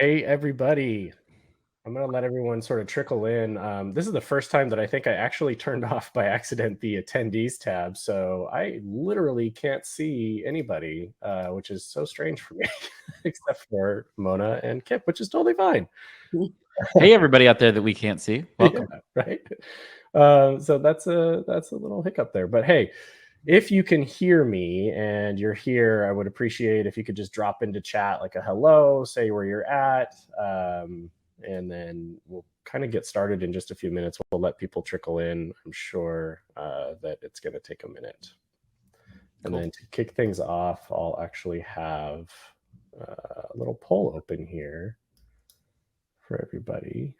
Hey, everybody. I'm going to let everyone sort of trickle in. This is the first time that I think I actually turned off by accident the attendees tab. So I literally can't see anybody, which is so strange for me, except for Mona and Kipp, which is totally fine. Hey, everybody out there that we can't see. Welcome. Yeah, right. So that's a little hiccup there. But hey, if you can hear me and you're here, I would appreciate if you could just drop into chat like a hello, say where you're at, and then we'll kind of get started in just a few minutes. We'll let people trickle in. I'm sure that it's going to take a minute. And then to kick things off, I'll actually have a little poll open here for everybody.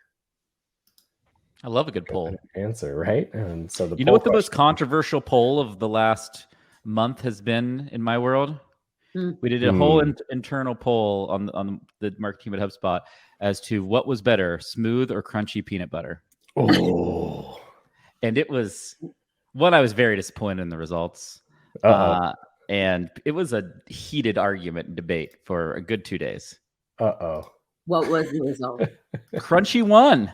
I love a good poll. Answer, right? And so you know what the most controversial poll of the last month has been in my world? We did a whole internal poll on the marketing team at HubSpot as to what was better, smooth or crunchy peanut butter. Oh. And it was one, I was very disappointed in the results. And it was a heated argument and debate for a good 2 days. What was the result? Crunchy won.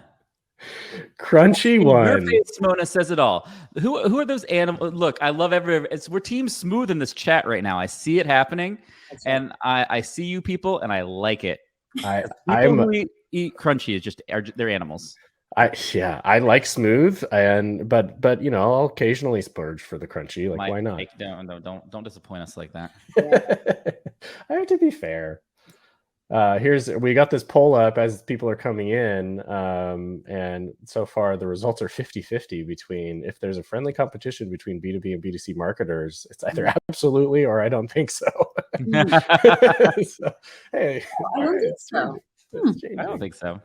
Crunchy one. Your face, Mona, says it all. Who are those animals? Look, I love we're team smooth in this chat right now. I see it happening, and I see you people, and I like it. People who eat crunchy they're animals. I like smooth, but you know, I'll occasionally splurge for the crunchy. Like, why not? Don't disappoint us like that. I have to be fair. We got this poll up as people are coming in, and so far the results are 50-50 between if there's a friendly competition between B2B and B2C marketers, it's either absolutely or I don't think so. So hey, I don't think so.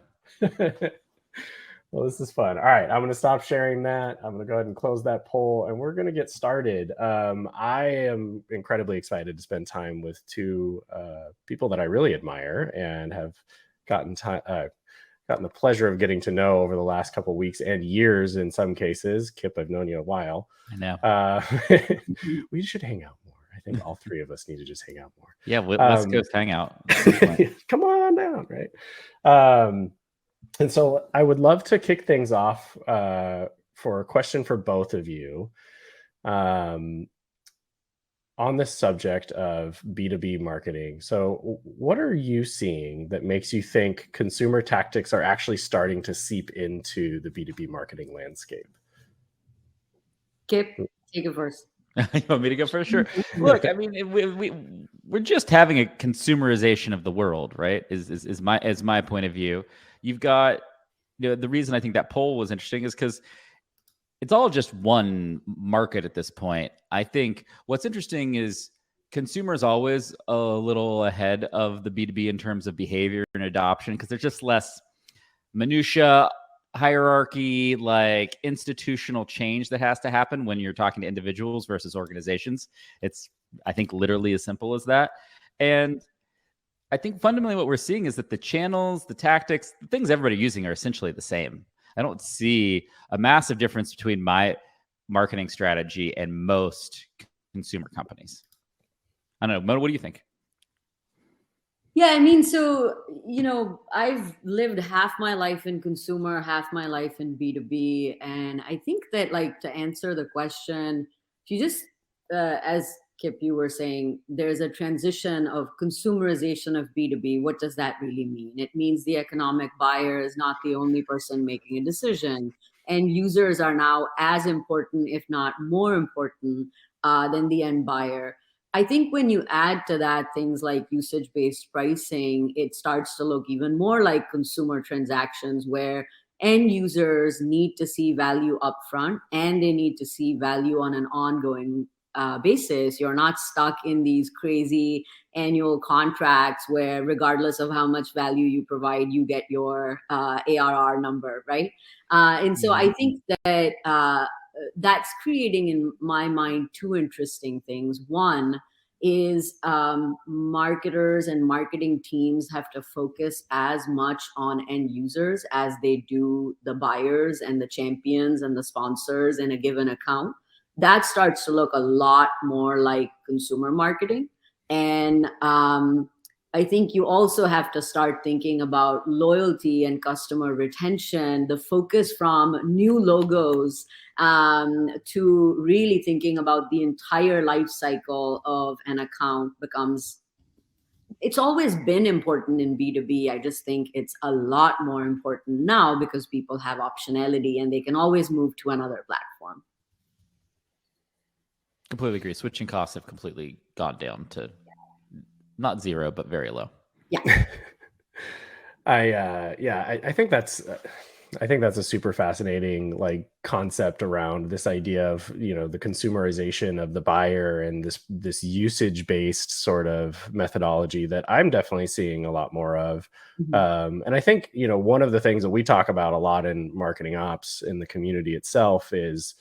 Well, this is fun. All right, I'm going to stop sharing that. I'm going to go ahead and close that poll, and we're going to get started. I am incredibly excited to spend time with two people that I really admire and have gotten the pleasure of getting to know over the last couple of weeks and years in some cases. Kipp, I've known you a while. I know. We should hang out more. I think all three of us need to just hang out more. Yeah, let's go hang out. Come on down, right? And so I would love to kick things off for a question for both of you on this subject of B2B marketing. So what are you seeing that makes you think consumer tactics are actually starting to seep into the B2B marketing landscape? Kipp, take it first. You want me to go first? Sure. Look, I mean, we're just having a consumerization of the world, right? Is my point of view. You've got, the reason I think that poll was interesting is because it's all just one market at this point. I think what's interesting is consumers always a little ahead of the B2B in terms of behavior and adoption because there's just less minutia, hierarchy, like institutional change that has to happen when you're talking to individuals versus organizations. It's, I think, literally as simple as that. And I think fundamentally what we're seeing is that the channels, the tactics, the things everybody's using are essentially the same. I don't see a massive difference between my marketing strategy and most consumer companies. I don't know. Mona, what do you think? Yeah, I mean, so, I've lived half my life in consumer, half my life in B2B. And I think that, to answer the question, if you just, as Kipp, you were saying, there's a transition of consumerization of B2B. What does that really mean? It means the economic buyer is not the only person making a decision. And users are now as important, if not more important, than the end buyer. I think when you add to that things like usage-based pricing, it starts to look even more like consumer transactions where end users need to see value upfront and they need to see value on an ongoing basis. You're not stuck in these crazy annual contracts where regardless of how much value you provide, you get your ARR number, right? And so I think that that's creating, in my mind, two interesting things. One is marketers and marketing teams have to focus as much on end users as they do the buyers and the champions and the sponsors in a given account. That starts to look a lot more like consumer marketing. And I think you also have to start thinking about loyalty and customer retention, the focus from new logos to really thinking about the entire life cycle of an account becomes, it's always been important in B2B. I just think it's a lot more important now because people have optionality and they can always move to another platform. Completely agree. Switching costs have completely gone down to not zero, but very low. Yeah. I think that's a super fascinating like concept around this idea of, you know, the consumerization of the buyer and this usage based sort of methodology that I'm definitely seeing a lot more of. And I think, you know, one of the things that we talk about a lot in marketing ops in the community itself is,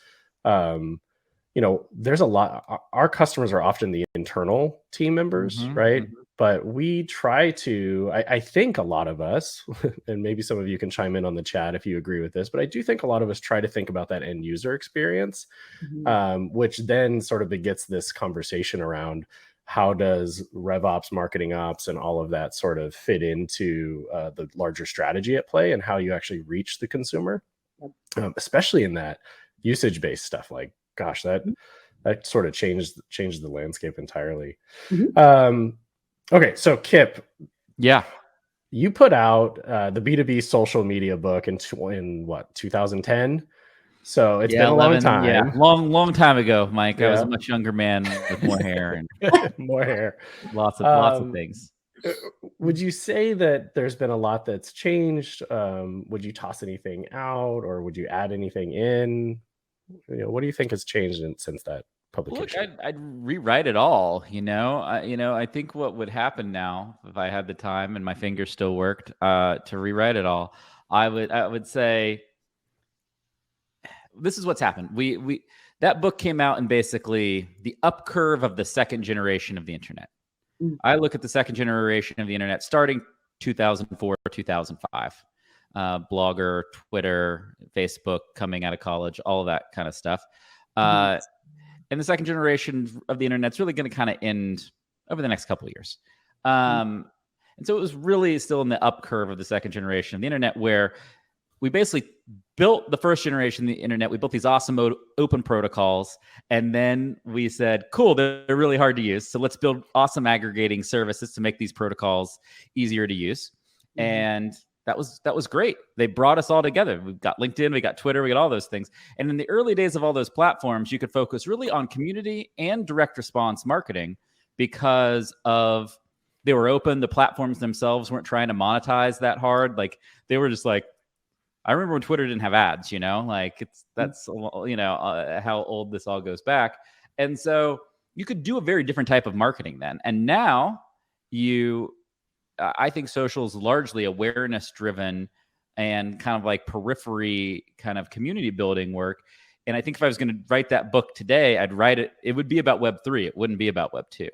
you know, there's a lot, our customers are often the internal team members, right? But we try to, I think a lot of us, and maybe some of you can chime in on the chat if you agree with this, but I do think a lot of us try to think about that end user experience, which then sort of begets this conversation around how does RevOps, marketing ops, and all of that sort of fit into the larger strategy at play and how you actually reach the consumer, especially in that usage-based stuff. Like, gosh, that sort of changed the landscape entirely. Okay, so Kipp, yeah, you put out the B2B social media book in what, 2010? So it's been a long time. Yeah, long time ago, Mike. I was a much younger man with more hair and more hair, lots of things. Would you say that there's been a lot that's changed? Would you toss anything out, or would you add anything in? You know, what do you think has changed since that publication? Look, I'd rewrite it all. I think what would happen now, if I had the time and my fingers still worked, to rewrite it all, I would say, this is what's happened. That book came out in basically the up curve of the second generation of the internet. I look at the second generation of the internet starting 2004, 2005. Blogger, Twitter, Facebook, coming out of college, all of that kind of stuff. And the second generation of the internet is really going to kind of end over the next couple of years. And so it was really still in the up curve of the second generation of the internet, where we basically built the first generation of the internet. We built these awesome open protocols. And then we said, cool, they're really hard to use. So let's build awesome aggregating services to make these protocols easier to use. And that was great. They brought us all together. We've got LinkedIn, we got Twitter, we got all those things. And in the early days of all those platforms, you could focus really on community and direct response marketing because they were open. The platforms themselves weren't trying to monetize that hard. Like, they were just like, I remember when Twitter didn't have ads, that's how old this all goes back. And so you could do a very different type of marketing then. And now I think social is largely awareness driven and kind of like periphery kind of community building work. And I think if I was going to write that book today, I'd write it. It would be about Web3. It wouldn't be about Web2.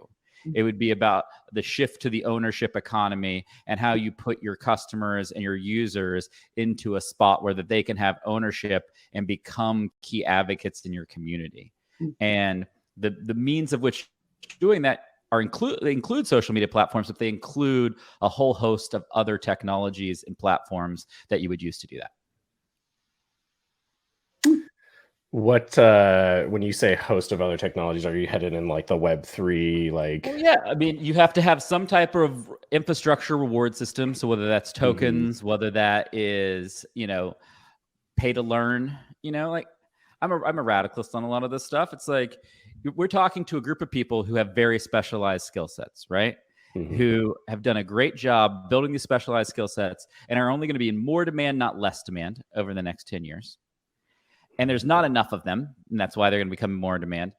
It would be about the shift to the ownership economy and how you put your customers and your users into a spot where that they can have ownership and become key advocates in your community. And the means of which doing that they include social media platforms, but they include a whole host of other technologies and platforms that you would use to do that. What when you say host of other technologies, are you headed in like the Web3 like? Well, yeah, I mean, you have to have some type of infrastructure reward system. So whether that's tokens, whether that is pay to learn, like I'm a radicalist on a lot of this stuff. It's like we're talking to a group of people who have very specialized skill sets, right? Who have done a great job building these specialized skill sets and are only going to be in more demand, not less demand over the next 10 years. And there's not enough of them, and that's why they're going to become more in demand.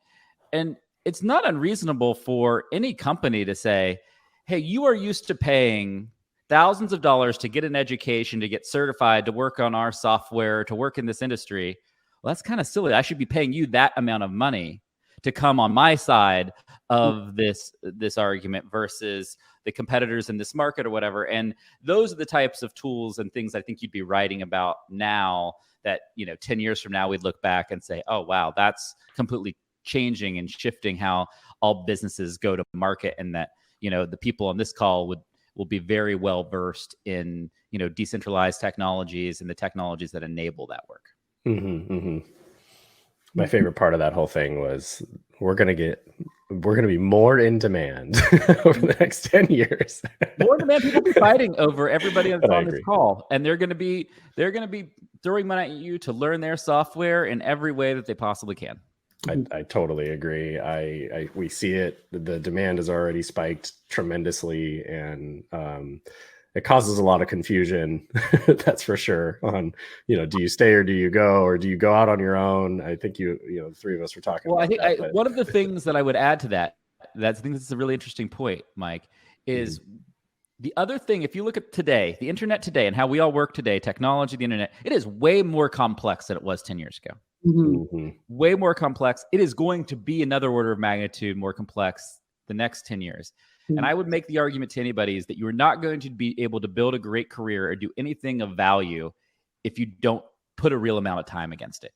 And it's not unreasonable for any company to say, hey, you are used to paying thousands of dollars to get an education, to get certified, to work on our software, to work in this industry. Well, that's kind of silly. I should be paying you that amount of money to come on my side of this argument versus the competitors in this market or whatever. And those are the types of tools and things I think you'd be writing about now that, 10 years from now, we'd look back and say, oh, wow, that's completely changing and shifting how all businesses go to market. And that, the people on this call will be very well versed in, decentralized technologies and the technologies that enable that work. My favorite part of that whole thing was we're going to be more in demand over the next 10 years. More demand. People be fighting over everybody that's on this agree. call, and they're going to be throwing money at you to learn their software in every way that they possibly can. I totally agree. We see it. The demand has already spiked tremendously, and it causes a lot of confusion. That's for sure. On do you stay or do you go, or do you go out on your own? I think the three of us were talking. Well, about I think one of the things that I would add to that, I think that's a really interesting point, Mike, is the other thing. If you look at today, the internet today, and how we all work today, technology, the internet, it is way more complex than it was 10 years ago. Way more complex. It is going to be another order of magnitude more complex the next 10 years. And I would make the argument to anybody is that you're not going to be able to build a great career or do anything of value if you don't put a real amount of time against it.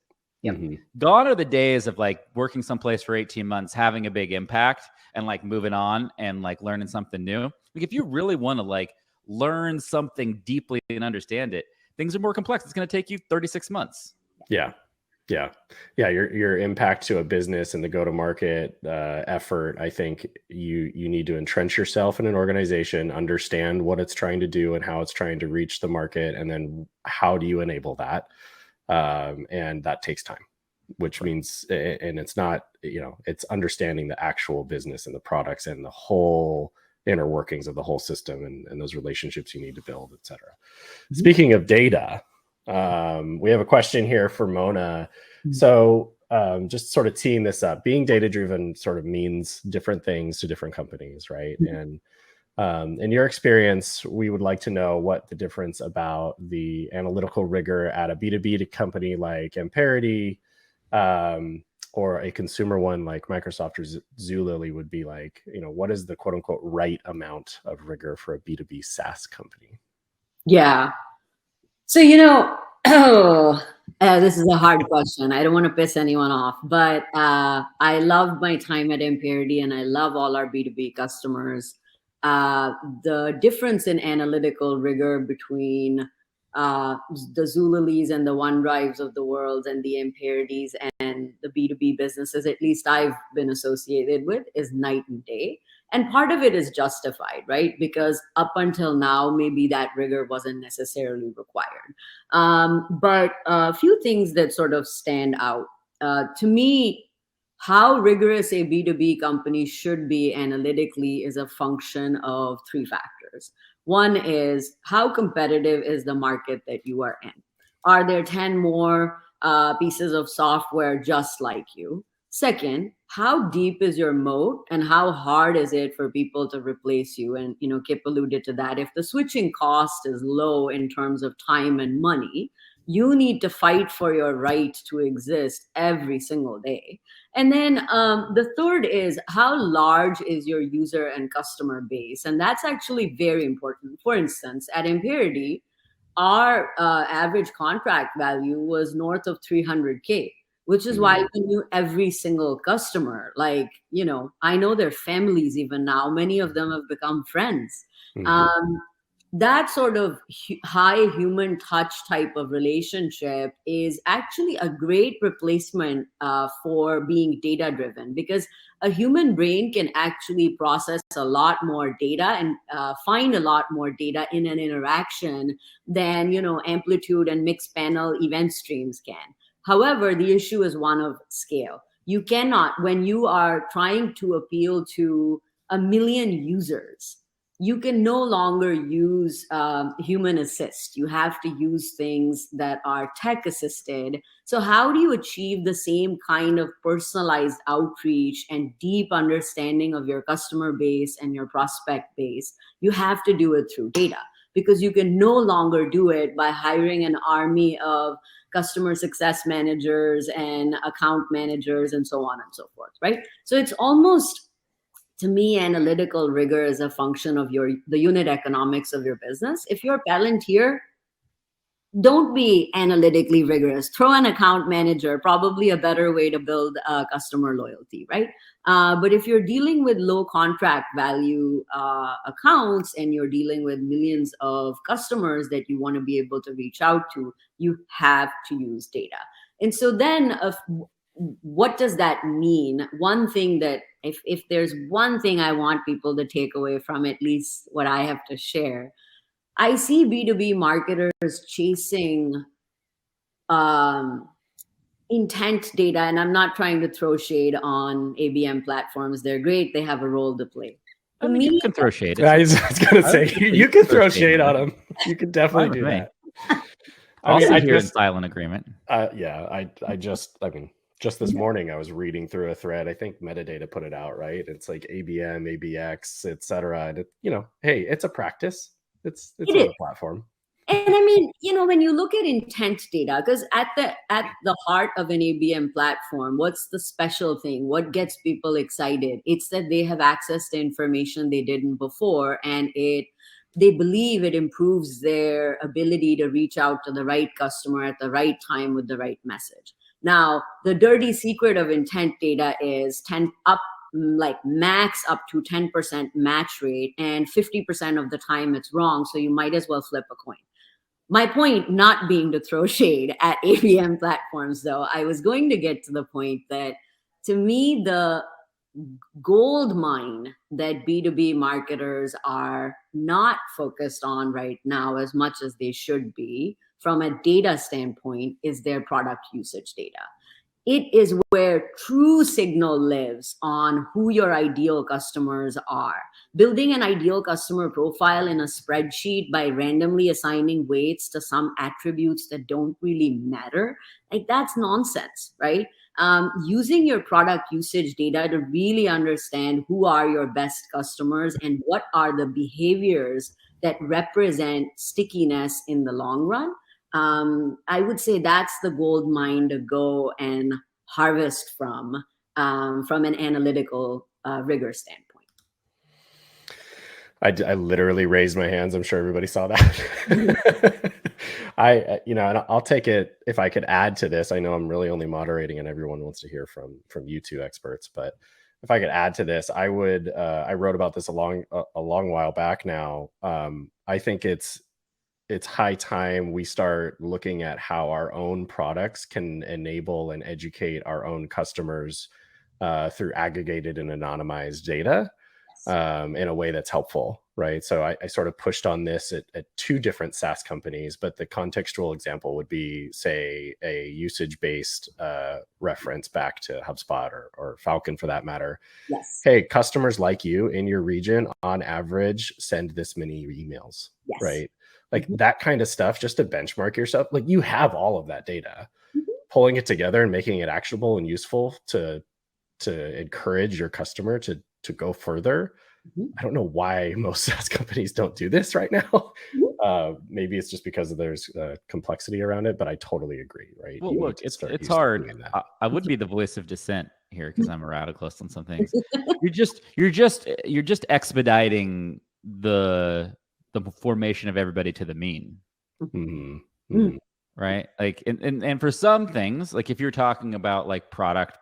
Gone are the days of like working someplace for 18 months, having a big impact and like moving on and like learning something new. Like if you really want to like learn something deeply and understand it, things are more complex. It's going to take you 36 months. Yeah. Your impact to a business and the go-to-market effort. I think you need to entrench yourself in an organization, understand what it's trying to do and how it's trying to reach the market, and then how do you enable that? And that takes time, which means, and it's not, it's understanding the actual business and the products and the whole inner workings of the whole system and those relationships you need to build, et cetera. Speaking of data, we have a question here for Mona. So just sort of teeing this up, being data-driven sort of means different things to different companies, right? And in your experience, we would like to know what the difference about the analytical rigor at a B2B company like Amperity or a consumer one like Microsoft or Zulily would be like. What is the quote unquote right amount of rigor for a B2B SaaS company? Yeah. So, this is a hard question. I don't want to piss anyone off, but I love my time at Amperity and I love all our B2B customers. The difference in analytical rigor between the Zulilys and the OneDrives of the world and the Amperities and the B2B businesses, at least I've been associated with, is night and day. And part of it is justified, right? Because up until now, maybe that rigor wasn't necessarily required. But a few things that sort of stand out. To me, how rigorous a B2B company should be analytically is a function of three factors. One is how competitive is the market that you are in? Are there 10 more pieces of software just like you? Second, how deep is your moat and how hard is it for people to replace you? And, Kipp alluded to that. If the switching cost is low in terms of time and money, you need to fight for your right to exist every single day. And then the third is how large is your user and customer base? And that's actually very important. For instance, at Amperity, our average contract value was north of 300K. Which is why we knew every single customer. Like, I know their families even now. Many of them have become friends. That sort of high human touch type of relationship is actually a great replacement for being data driven, because a human brain can actually process a lot more data and find a lot more data in an interaction than, amplitude and mixed panel event streams can. However, the issue is one of scale. You cannot, when you are trying to appeal to 1 million users, you can no longer use human assist. You have to use things that are tech assisted. So how do you achieve the same kind of personalized outreach and deep understanding of your customer base and your prospect base? You have to do it through data, because you can no longer do it by hiring an army of customer success managers and account managers and so on and so forth, right? So it's almost, to me, analytical rigor is a function of the unit economics of your business. If you're Palantir, don't be analytically rigorous. Throw an account manager, probably a better way to build customer loyalty, right? But if you're dealing with low contract value accounts and you're dealing with millions of customers that you want to be able to reach out to, you have to use data. And so then what does that mean? One thing that if there's one thing I want people to take away from at least what I have to share, I see B2B marketers chasing intent data, and I'm not trying to throw shade on ABM platforms. They're great. They have a role to play. I mean, you can throw shade. I was going to say, you can throw shade on them. You can definitely do that. I hear in silent agreement. Just this morning, I was reading through a thread. I think Metadata put it out, right? It's like ABM, ABX, et cetera. And hey, it's a practice. It's on the platform. And I mean, when you look at intent data, because at the heart of an ABM platform, what's the special thing? What gets people excited? It's that they have access to information they didn't before, and they believe it improves their ability to reach out to the right customer at the right time with the right message. Now, the dirty secret of intent data is max up to 10% match rate, and 50% of the time it's wrong. So you might as well flip a coin. My point not being to throw shade at ABM platforms, though, I was going to get to the point that, to me, the gold mine that B2B marketers are not focused on right now as much as they should be from a data standpoint is their product usage data. It is where true signal lives on who your ideal customers are. Building an ideal customer profile in a spreadsheet by randomly assigning weights to some attributes that don't really matter, that's nonsense, right? Using your product usage data to really understand who are your best customers and what are the behaviors that represent stickiness in the long run. I would say that's the gold mine to go and harvest from an analytical rigor standpoint. I literally raised my hands. I'm sure everybody saw that. And I'll take it if I could add to this. I know I'm really only moderating and everyone wants to hear from you two experts, but if I could add to this, I would. I wrote about this a long while back now. I think it's high time we start looking at how our own products can enable and educate our own customers through aggregated and anonymized data in a way that's helpful, right? So I sort of pushed on this at two different SaaS companies, but the contextual example would be, say, a usage-based reference back to HubSpot or Falkon for that matter. Yes. Hey, customers like you in your region, on average, send this many emails, yes. Right? Like that kind of stuff, just to benchmark yourself. Like you have all of that data, pulling it together and making it actionable and useful to encourage your customer to go further. I don't know why most SaaS companies don't do this right now. Maybe it's just because there's complexity around it, but I totally agree, right? Well, look, it's hard. I would be the voice of dissent here because I'm a radicalist on some things. You're just expediting the formation of everybody to the mean. Right? Like, and for some things, like if you're talking about like product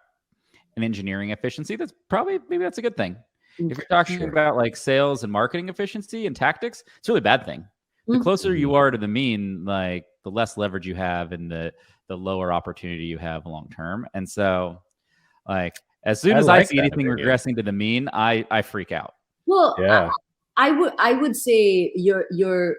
and engineering efficiency, maybe that's a good thing. If you're talking about like sales and marketing efficiency and tactics, it's a really bad thing. The closer you are to the mean, like the less leverage you have and the lower opportunity you have long term. And so, like, as soon as I see anything regressing to the mean, I freak out. Well, yeah. I would say your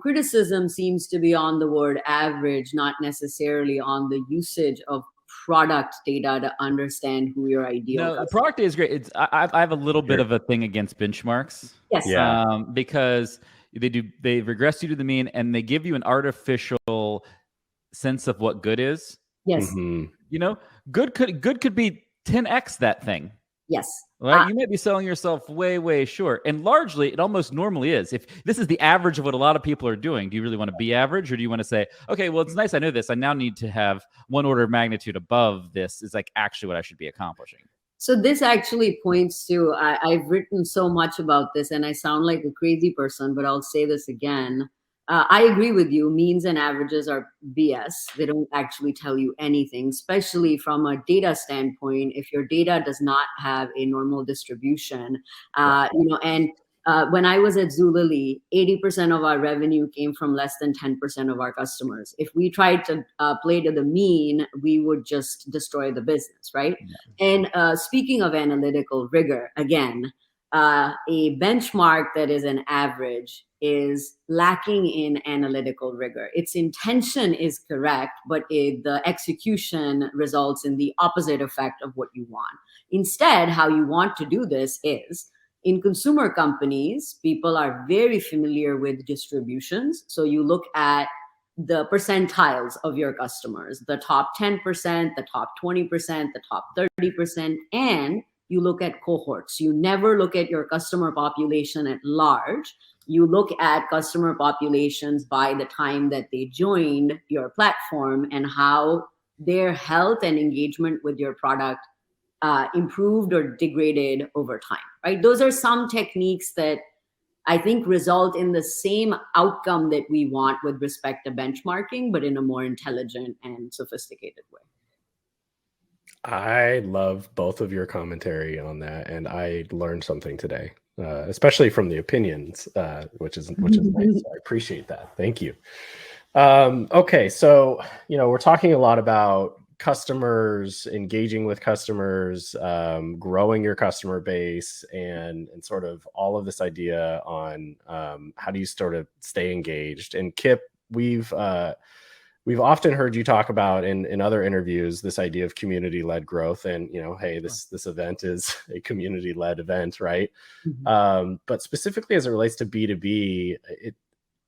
criticism seems to be on the word average, not necessarily on the usage of product data to underend who your ideal. No, the product data is great. I have a little bit of a thing against benchmarks. Yes. Yeah. Because they regress you to the mean and they give you an artificial sense of what good is. Yes. Good could be 10x that thing. Yes. Right? You might be selling yourself way, way short. And largely, it almost normally is. If this is the average of what a lot of people are doing, do you really want to be average? Or do you want to say, okay, well, it's nice I know this. I now need to have one order of magnitude above this is like actually what I should be accomplishing. So this actually points to, I've written so much about this and I sound like a crazy person, but I'll say this again. I agree with you. Means and averages are BS. They don't actually tell you anything, especially from a data standpoint. If your data does not have a normal distribution, and when I was at Zulily, 80% of our revenue came from less than 10% of our customers. If we tried to play to the mean, we would just destroy the business, right? Yeah. And speaking of analytical rigor, again, a benchmark that is an average is lacking in analytical rigor. Its intention is correct, but the execution results in the opposite effect of what you want. Instead, how you want to do this is, in consumer companies, people are very familiar with distributions. So you look at the percentiles of your customers, the top 10%, the top 20%, the top 30%, and you look at cohorts. You never look at your customer population at large. You look at customer populations by the time that they joined your platform and how their health and engagement with your product improved or degraded over time, right? Those are some techniques that I think result in the same outcome that we want with respect to benchmarking, but in a more intelligent and sophisticated way. I love both of your commentary on that, and I learned something today, especially from the opinions, which is nice. So I appreciate that. Thank you. Okay, so we're talking a lot about customers, engaging with customers, growing your customer base, and sort of all of this idea on how do you sort of stay engaged. And Kipp, we've often heard you talk about in other interviews this idea of community-led growth, and hey, this event is a community-led event, right? Mm-hmm. But specifically as it relates to B2B,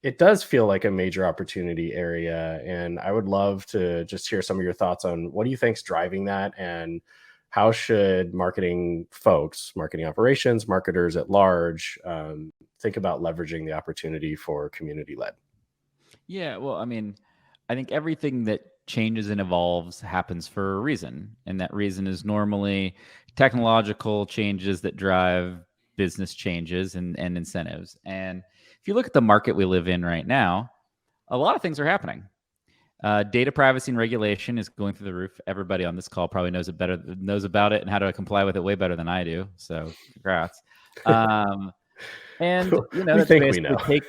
it does feel like a major opportunity area, and I would love to just hear some of your thoughts on what do you think's driving that, and how should marketing folks, marketing operations, marketers at large, think about leveraging the opportunity for community-led? Yeah, well, I mean, I think everything that changes and evolves happens for a reason. And that reason is normally technological changes that drive business changes and incentives. And if you look at the market we live in right now, a lot of things are happening. Data privacy and regulation is going through the roof. Everybody on this call probably knows about it and how to comply with it way better than I do. So congrats. And that's basically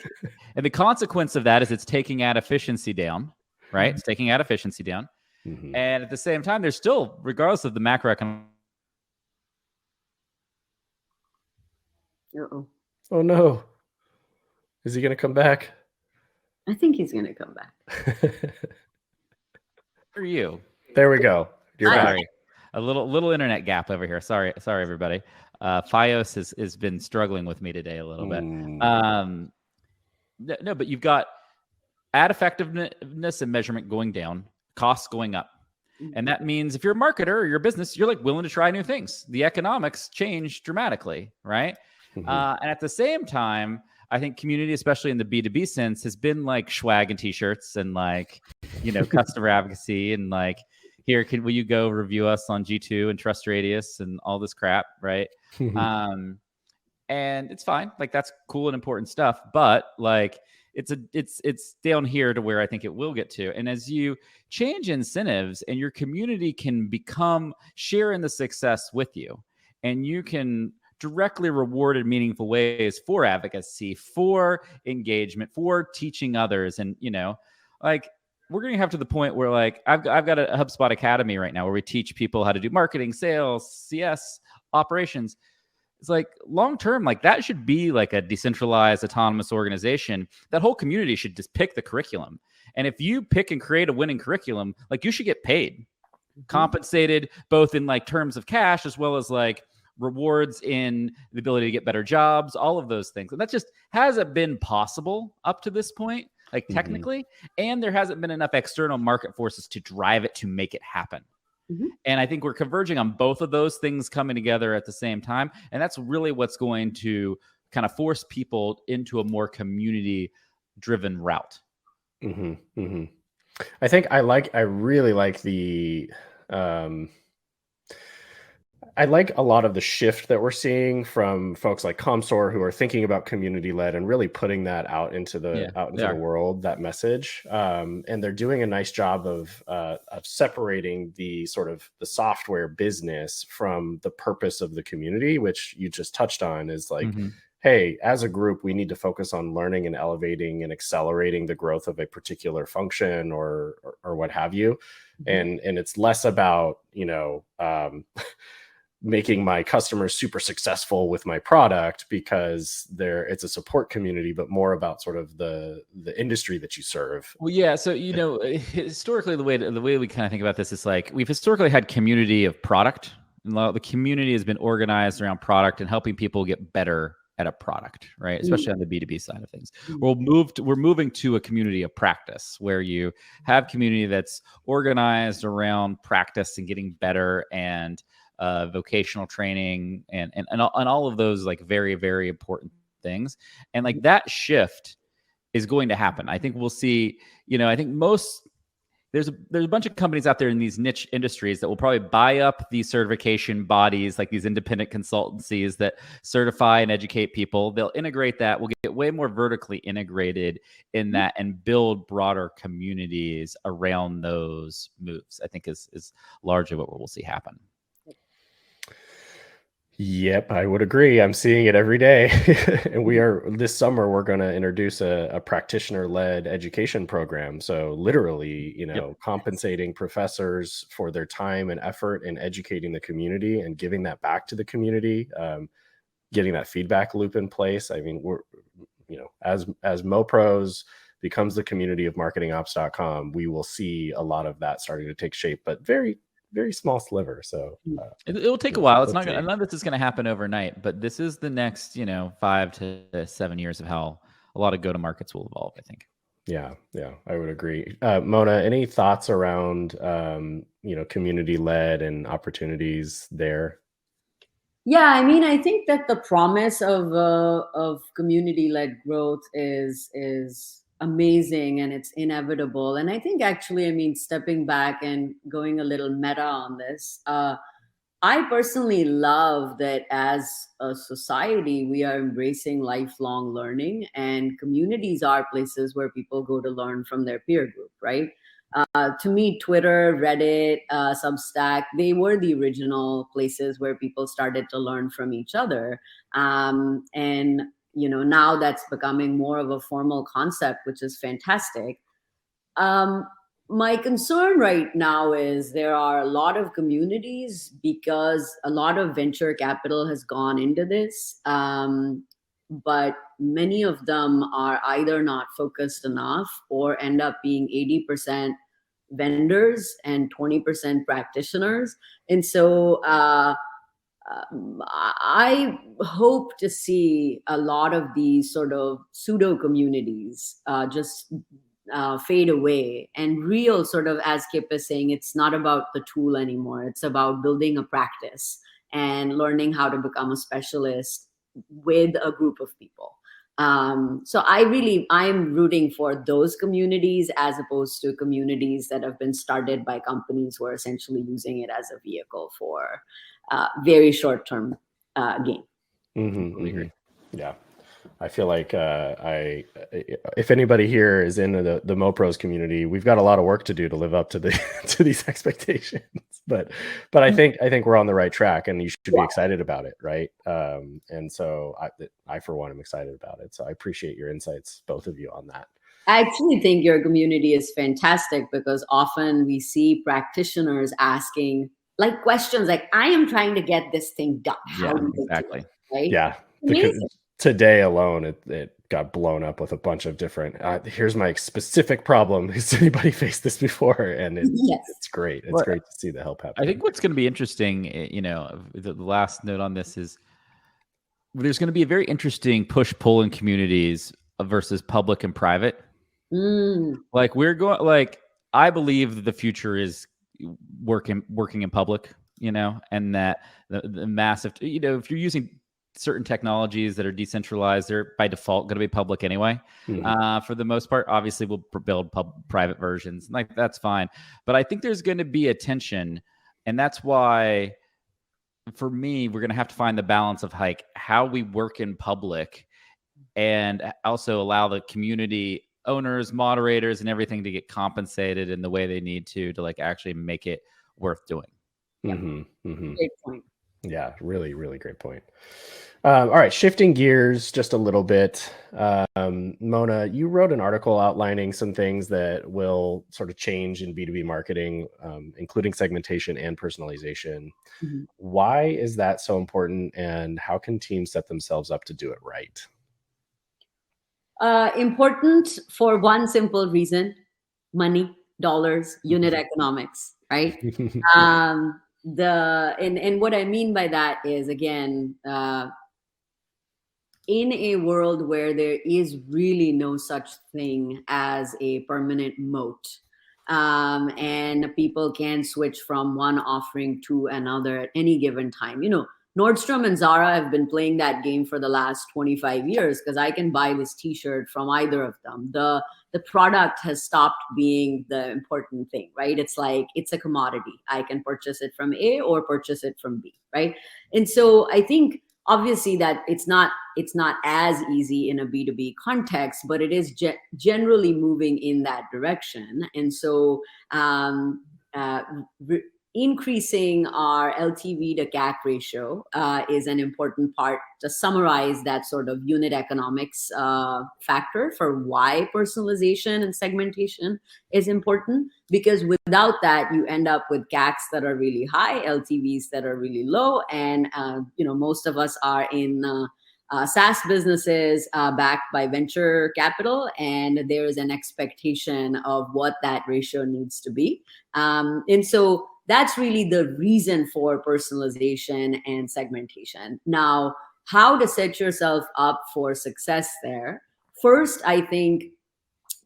and the consequence of that is it's taking ad efficiency down. Right? It's taking ad efficiency down. Mm-hmm. And at the same time, there's still, regardless of the macroeconomic. Oh no. Is he going to come back? I think he's going to come back. For you. There we go. You're back. A little internet gap over here. Sorry, everybody. Fios has been struggling with me today a little bit. No, but you've got ad effectiveness and measurement going down, costs going up. And that means if you're a marketer or your business, you're like willing to try new things. The economics change dramatically, right? Mm-hmm. And at the same time, I think community, especially in the B2B sense, has been like swag and t-shirts and like, customer advocacy and like, here, will you go review us on G2 and Trust Radius and all this crap, right? Mm-hmm. And it's fine. Like that's cool and important stuff. But like, it's down here to where I think it will get to. And as you change incentives and your community can share in the success with you, and you can directly reward in meaningful ways for advocacy, for engagement, for teaching others. And, like we're going to have to the point where like, I've got a HubSpot Academy right now where we teach people how to do marketing, sales, CS, operations. It's like long-term, like that should be like a decentralized autonomous organization. That whole community should just pick the curriculum. And if you pick and create a winning curriculum, like you should get paid, compensated both in like terms of cash, as well as like rewards in the ability to get better jobs, all of those things. And that just hasn't been possible up to this point, like technically, and there hasn't been enough external market forces to drive it to make it happen. Mm-hmm. And I think we're converging on both of those things coming together at the same time. And that's really what's going to kind of force people into a more community-driven route. Mm-hmm. Mm-hmm. I think I really like the, I like a lot of the shift that we're seeing from folks like Comstor who are thinking about community led and really putting that out into the world, that message. And they're doing a nice job of separating the sort of the software business from the purpose of the community, which you just touched on, is like, hey, as a group, we need to focus on learning and elevating and accelerating the growth of a particular function or what have you. And it's less about, making my customers super successful with my product because it's a support community, but more about sort of the industry that you serve. Well, yeah. So, historically, the way we kind of think about this is like, we've historically had community of product. And the community has been organized around product and helping people get better at a product, right? Especially on the B2B side of things. We're moving to a community of practice where you have community that's organized around practice and getting better, and vocational training and all of those like very, very important things. And like that shift is going to happen. I think we'll see, I think there's a bunch of companies out there in these niche industries that will probably buy up these certification bodies, like these independent consultancies that certify and educate people. They'll integrate that. We'll get way more vertically integrated in that and build broader communities around those moves, I think is largely what we'll see happen. Yep, I would agree. I'm seeing it every day. And this summer, we're going to introduce a practitioner-led education program. So literally, compensating professors for their time and effort in educating the community and giving that back to the community, getting that feedback loop in place. I mean, we're, as MoPros becomes the community of marketingops.com, we will see a lot of that starting to take shape, but very, very small sliver. So it'll take a while. It's not gonna, none of this is going to happen overnight, but this is the next 5 to 7 years of how a lot of go-to-markets will evolve, I think. Yeah, I would agree. Mona, any thoughts around community-led and opportunities there? Yeah, I mean, I think that the promise of community-led growth is amazing, and it's inevitable. And I think actually, I mean, stepping back and going a little meta on this, I personally love that as a society, we are embracing lifelong learning, and communities are places where people go to learn from their peer group, right? To me, Twitter, Reddit, Substack, they were the original places where people started to learn from each other. And now that's becoming more of a formal concept, which is fantastic. My concern right now is there are a lot of communities because a lot of venture capital has gone into this. But many of them are either not focused enough or end up being 80% vendors and 20% practitioners. And so I hope to see a lot of these sort of pseudo communities just fade away, and real sort of, as Kipp is saying, it's not about the tool anymore. It's about building a practice and learning how to become a specialist with a group of people. So I'm rooting for those communities as opposed to communities that have been started by companies who are essentially using it as a vehicle for very short-term gain. Yeah. I feel like if anybody here is in the MoPros community, we've got a lot of work to do to live up to to these expectations. But I think we're on the right track, and you should be excited about it, right? And so I for one am excited about it. So I appreciate your insights, both of you, on that. I actually think your community is fantastic because often we see practitioners asking like questions like, "I am trying to get this thing done. How do you exactly? Do it?" Right? Yeah. Because today alone, it got blown up with a bunch of different, here's my specific problem. Has anybody faced this before? And it's great. It's great to see the help happen. I think what's going to be interesting, the last note on this is there's going to be a very interesting push-pull in communities versus public and private. Like I believe that the future is working in public, and that the massive, if you're using certain technologies that are decentralized, they're by default going to be public anyway. For the most part, obviously we'll build private versions, like that's fine. But I think there's going to be a tension, and that's why for me, we're going to have to find the balance of like how we work in public and also allow the community owners, moderators, and everything to get compensated in the way they need to like actually make it worth doing. Great point. Yeah, really, really great point. All right, shifting gears just a little bit. Mona, you wrote an article outlining some things that will sort of change in B2B marketing, including segmentation and personalization. Why is that so important, and how can teams set themselves up to do it right? Important for one simple reason: money, dollars, unit economics, right? And what I mean by that is, again, in a world where there is really no such thing as a permanent moat, and people can switch from one offering to another at any given time. Nordstrom and Zara have been playing that game for the last 25 years because I can buy this t-shirt from either of them. The product has stopped being the important thing, right? It's like, it's a commodity. I can purchase it from A or purchase it from B, right? And so I think obviously that it's not as easy in a B2B context, but it is generally moving in that direction. And so increasing our LTV to CAC ratio is an important part to summarize that sort of unit economics factor for why personalization and segmentation is important. Because without that, you end up with CACs that are really high, LTVs that are really low. And, most of us are in SaaS businesses backed by venture capital, and there is an expectation of what that ratio needs to be. And so that's really the reason for personalization and segmentation. Now, how to set yourself up for success there? First, I think,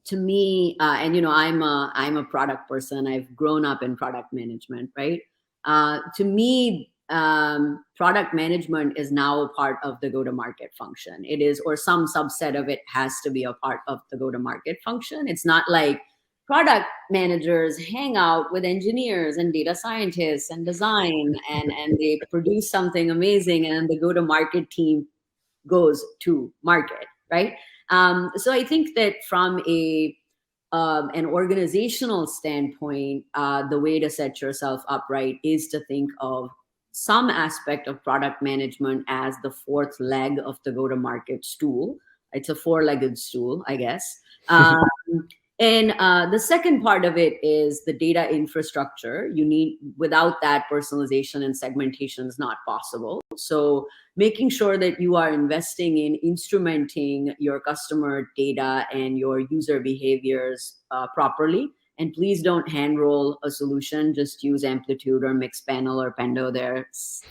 to me, and I'm a product person. I've grown up in product management, right? To me, product management is now a part of the go-to-market function. It is, or some subset of it has to be a part of the go-to-market function. It's not like product managers hang out with engineers and data scientists and design, and they produce something amazing, and the go-to-market team goes to market, right? So I think that from an organizational standpoint, the way to set yourself up right is to think of some aspect of product management as the fourth leg of the go-to-market stool. It's a four-legged stool, I guess. And the second part of it is the data infrastructure. You need, without that, personalization and segmentation is not possible. So making sure that you are investing in instrumenting your customer data and your user behaviors properly. And please don't hand roll a solution. Just use Amplitude or Mixpanel or Pendo. There are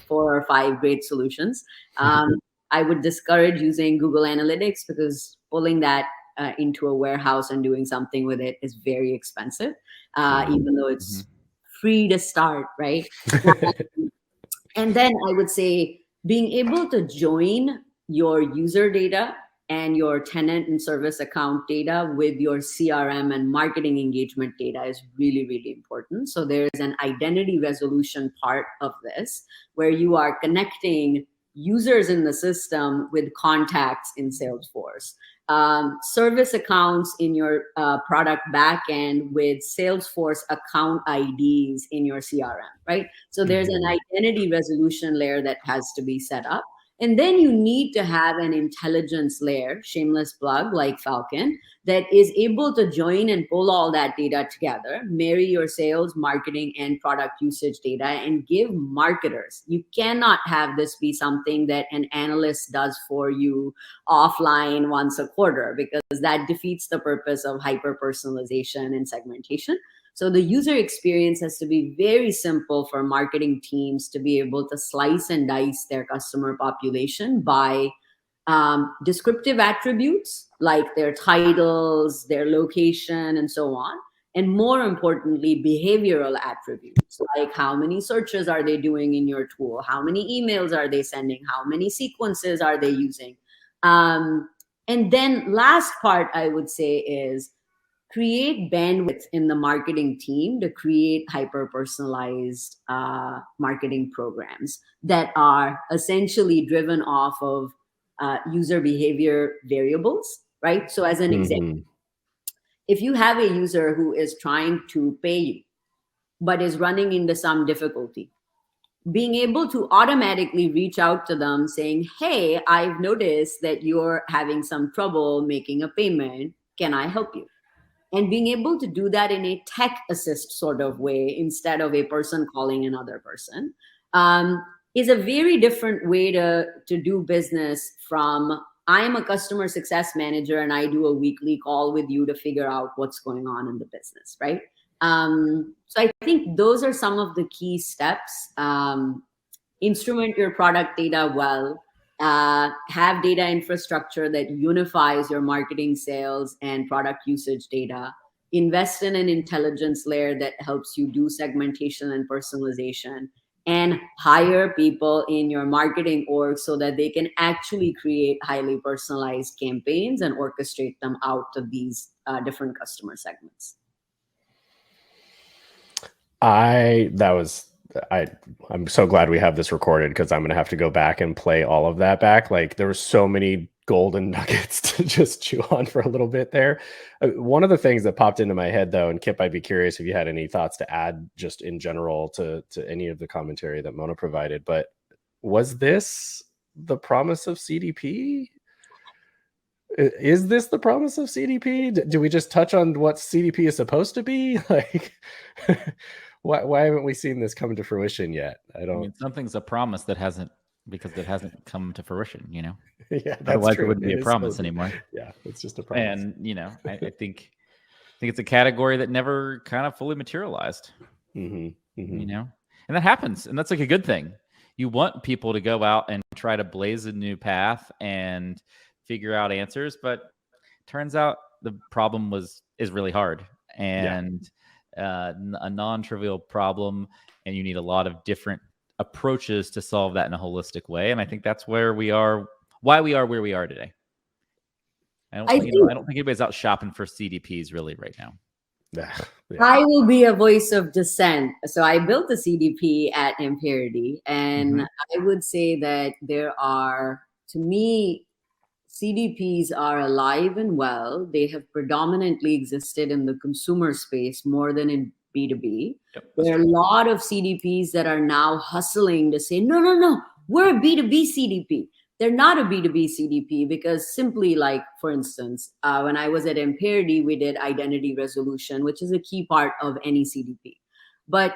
4 or 5 great solutions. I would discourage using Google Analytics because pulling that into a warehouse and doing something with it is very expensive, even though it's free to start, right? And then I would say being able to join your user data and your tenant and service account data with your CRM and marketing engagement data is really, really important. So there's an identity resolution part of this where you are connecting users in the system with contacts in Salesforce. Service accounts in your product backend with Salesforce account IDs in your CRM, right? So there's an identity resolution layer that has to be set up. And then you need to have an intelligence layer, shameless plug, like Falkon, that is able to join and pull all that data together, marry your sales, marketing, and product usage data, and give marketers. You cannot have this be something that an analyst does for you offline once a quarter, because that defeats the purpose of hyper-personalization and segmentation. So the user experience has to be very simple for marketing teams to be able to slice and dice their customer population by descriptive attributes like their titles, their location, and so on. And more importantly, behavioral attributes like how many searches are they doing in your tool? How many emails are they sending? How many sequences are they using? And then last part I would say is create bandwidth in the marketing team to create hyper-personalized marketing programs that are essentially driven off of user behavior variables, right? So as an example, if you have a user who is trying to pay you, but is running into some difficulty, being able to automatically reach out to them saying, hey, I've noticed that you're having some trouble making a payment. Can I help you? And being able to do that in a tech assist sort of way instead of a person calling another person is a very different way to do business from I'm a customer success manager and I do a weekly call with you to figure out what's going on in the business, right? So I think those are some of the key steps. Instrument your product data well, have data infrastructure that unifies your marketing, sales, and product usage data. Invest in an intelligence layer that helps you do segmentation and personalization, and hire people in your marketing org so that they can actually create highly personalized campaigns and orchestrate them out to these different customer segments. I'm so glad we have this recorded, because I'm going to have to go back and play all of that back. Like, there were so many golden nuggets to just chew on for a little bit there. One of the things that popped into my head, though, and Kipp, I'd be curious if you had any thoughts to add just in general to any of the commentary that Mona provided, but was this the promise of CDP? Is this the promise of CDP? Do we just touch on what CDP is supposed to be? Like, why haven't we seen this come to fruition yet? I mean, something's a promise that hasn't come to fruition, Yeah, that's otherwise true. It wouldn't be a promise anymore. Yeah, it's just a promise. And I think it's a category that never kind of fully materialized. And that happens, and that's like a good thing. You want people to go out and try to blaze a new path and figure out answers, but turns out the problem is really hard and a non-trivial problem, and you need a lot of different approaches to solve that in a holistic way. And I think that's why we are where we are today. I don't think anybody's out shopping for CDPs really right now. Yeah. I will be a voice of dissent. So I built a CDP at Imperity, and I would say that there are, to me, CDPs are alive and well. They have predominantly existed in the consumer space more than in B2B. Yep, there are a lot of CDPs that are now hustling to say, no, we're a B2B CDP. They're not a B2B CDP because simply, like, for instance, when I was at Imperity, we did identity resolution, which is a key part of any CDP. But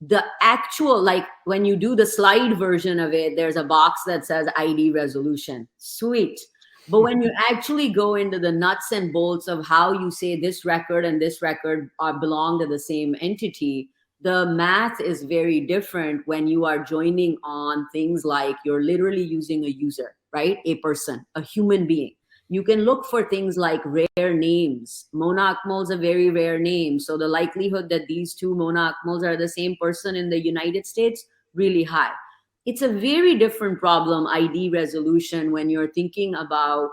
the actual, like, when you do the slide version of it, there's a box that says ID resolution. Sweet. But when you actually go into the nuts and bolts of how you say this record and this record belong to the same entity, the math is very different when you are joining on things like you're literally using a user, right? A person, a human being. You can look for things like rare names. Mona Akmal is a very rare name. So the likelihood that these two Mona Akmals are the same person in the United States, really high. It's a very different problem, ID resolution, when you're thinking about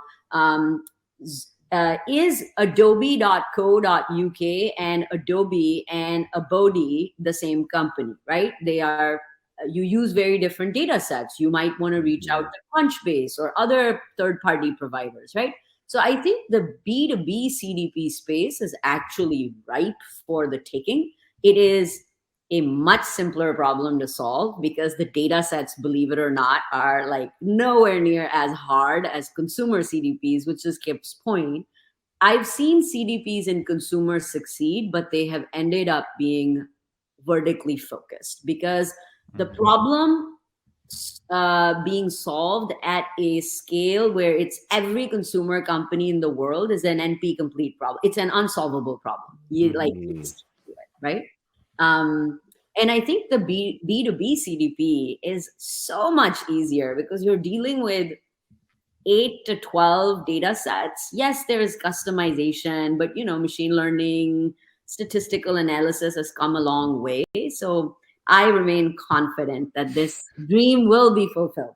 is adobe.co.uk and Adobe and Abodi the same company, right? They are, you use very different data sets. You might want to reach out to Crunchbase or other third-party providers, right? So I think the B2B CDP space is actually ripe for the taking. It is a much simpler problem to solve because the data sets, believe it or not, are like nowhere near as hard as consumer CDPs, which is Kipp's point. I've seen CDPs in consumer succeed, but they have ended up being vertically focused because the problem being solved at a scale where it's every consumer company in the world is an NP complete problem. It's an unsolvable problem. Right? And I think the B2B CDP is so much easier because you're dealing with 8 to 12 data sets. Yes, there is customization, but machine learning, statistical analysis has come a long way. So I remain confident that this dream will be fulfilled.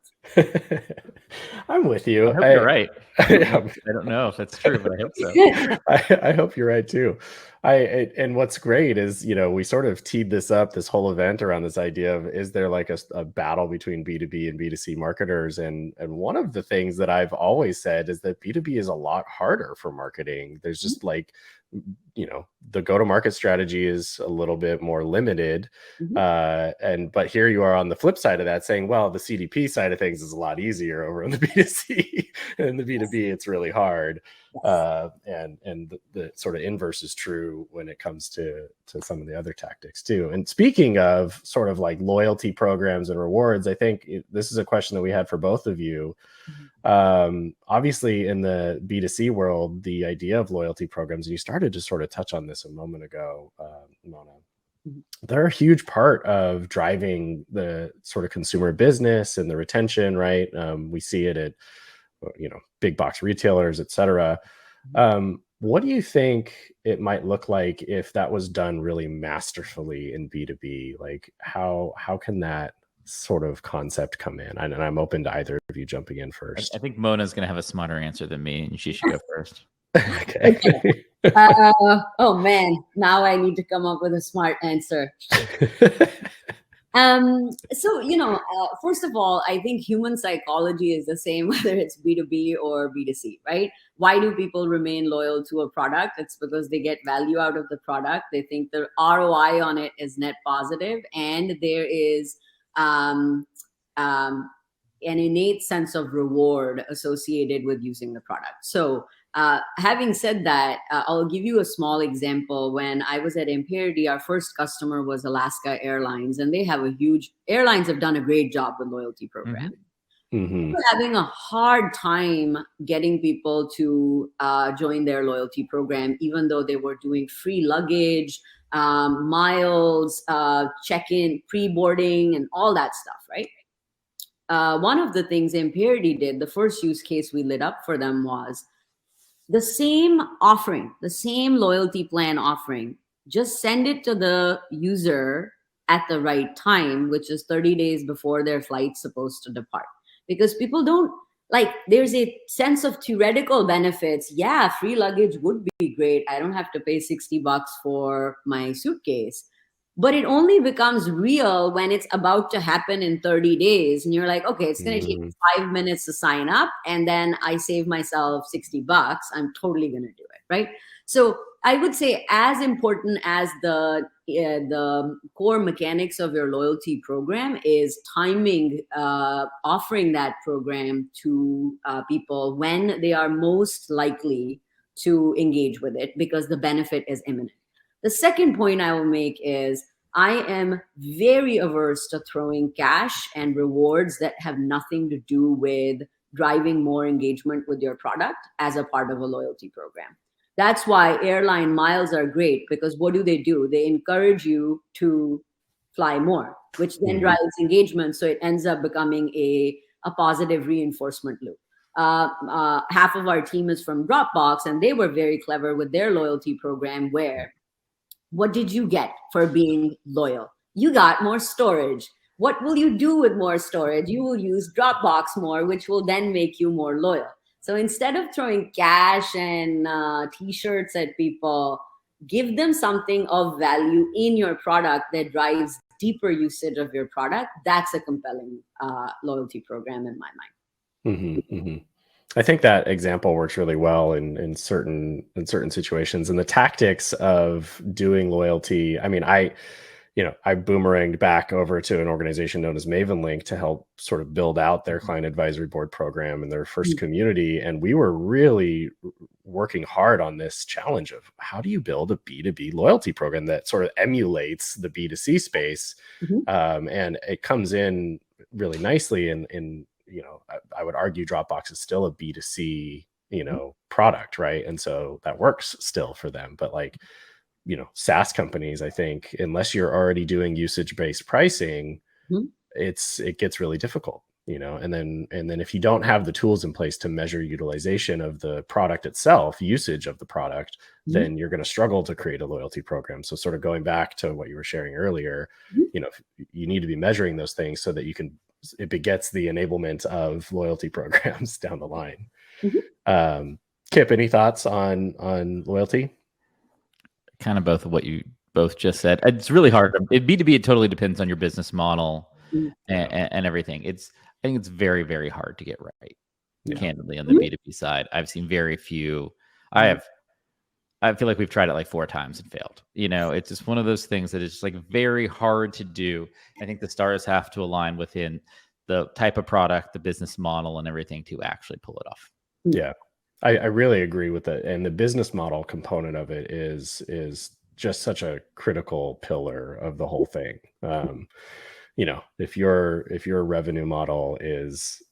I'm with you. I hope you're right. I don't know if that's true, but I hope so. I hope you're right too. And what's great is, we sort of teed this up, this whole event around this idea of, is there like a battle between B2B and B2C marketers? And one of the things that I've always said is that B2B is a lot harder for marketing. There's just like, the go-to-market strategy is a little bit more limited. But here you are on the flip side of that saying, well, the CDP side of things is a lot easier over on the B2C and the B2B, it's really hard. And the sort of inverse is true when it comes to some of the other tactics too. And speaking of sort of like loyalty programs and rewards, I think this is a question that we had for both of you. Obviously in the B2C world, the idea of loyalty programs, and you started to sort of touch on this a moment ago, Mona, they're a huge part of driving the sort of consumer business and the retention, right? We see it at, big box retailers, et cetera. What do you think it might look like if that was done really masterfully in B2B? Like how can that sort of concept come in? And I'm open to either of you jumping in first. I think Mona's going to have a smarter answer than me, and she should go first. Okay. Oh man, now I need to come up with a smart answer. First of all, I think human psychology is the same whether it's B2B or B2C, right? Why do people remain loyal to a product? It's because they get value out of the product. They think the ROI on it is net positive, and there is an innate sense of reward associated with using the product. So having said that, I'll give you a small example. When I was at Imperity, our first customer was Alaska Airlines, and airlines have done a great job with loyalty programs. We were having a hard time getting people to join their loyalty program, even though they were doing free luggage, miles, check-in, pre-boarding, and all that stuff, right? One of the things Imperity did, the first use case we lit up for them was the same offering, the same loyalty plan offering, just send it to the user at the right time, which is 30 days before their flight's supposed to depart. Because people don't, there's a sense of theoretical benefits. Yeah, free luggage would be great. I don't have to pay $60 for my suitcase. But it only becomes real when it's about to happen in 30 days. And you're like, okay, it's going to take 5 minutes to sign up. And then I save myself $60. I'm totally going to do it, right? So I would say as important as the core mechanics of your loyalty program is timing, offering that program to people when they are most likely to engage with it because the benefit is imminent. The second point I will make is I am very averse to throwing cash and rewards that have nothing to do with driving more engagement with your product as a part of a loyalty program. That's why airline miles are great, because what do? They encourage you to fly more, which then drives engagement. So it ends up becoming a positive reinforcement loop. Half of our team is from Dropbox, and they were very clever with their loyalty program where what did you get for being loyal? You got more storage. What will you do with more storage? You will use Dropbox more, which will then make you more loyal. So instead of throwing cash and t-shirts at people, give them something of value in your product that drives deeper usage of your product. That's a compelling loyalty program in my mind. I think that example works really well in certain situations. And the tactics of doing loyalty, I mean, I boomeranged back over to an organization known as MavenLink to help sort of build out their client advisory board program and their first community. And we were really working hard on this challenge of how do you build a B2B loyalty program that sort of emulates the B2C space. And it comes in really nicely in I would argue Dropbox is still a B2C, product, right? And so that works still for them. But SaaS companies, I think, unless you're already doing usage-based pricing, it gets really difficult, and then if you don't have the tools in place to measure utilization of the product itself, usage of the product, then you're going to struggle to create a loyalty program. So sort of going back to what you were sharing earlier, you need to be measuring those things so that it begets the enablement of loyalty programs down the line. Kipp, any thoughts on loyalty? Kind of both of what you both just said. It's really hard. B2B, it totally depends on your business model and everything. I think it's very, very hard to get right. Candidly, on the B2B side, I've seen very few. I feel like we've tried it like 4 times and failed. It's just one of those things that is just like very hard to do. I think the stars have to align within the type of product, the business model, and everything to actually pull it off. Yeah, I really agree with that. And the business model component of it is just such a critical pillar of the whole thing. If your revenue model is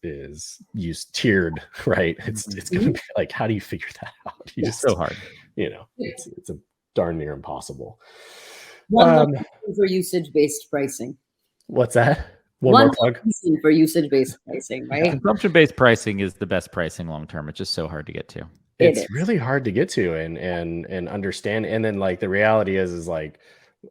tiered, right, it's going to be like, how do you figure that out? It's so hard. It's a darn near impossible. One for usage-based pricing. What's that? One more plug for usage-based pricing, right? Consumption-based pricing is the best pricing long term. It's just so hard to get to. It's really hard to get to and understand. And then like the reality is like,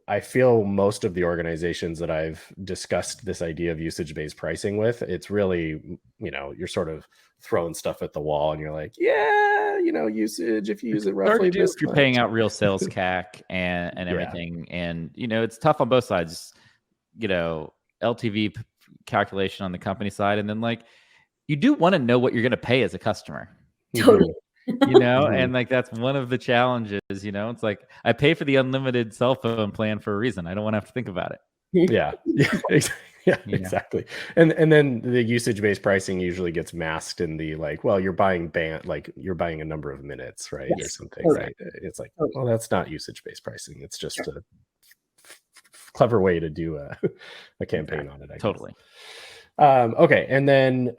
I feel most of the organizations that I've discussed this idea of usage-based pricing with, it's really, you're sort of throwing stuff at the wall and you're like, usage, if you use it roughly this if you're paying out real sales CAC and everything. And, it's tough on both sides, LTV calculation on the company side. And then like, you do want to know what you're going to pay as a customer. Totally. And like, that's one of the challenges, it's like, I pay for the unlimited cell phone plan for a reason. I don't want to have to think about it. Yeah, exactly. And then the usage-based pricing usually gets masked in the like, well, you're buying you're buying a number of minutes, right? Or something, right? It's like, well, that's not usage-based pricing. It's just a clever way to do a campaign on it, I guess. Totally. Okay, and then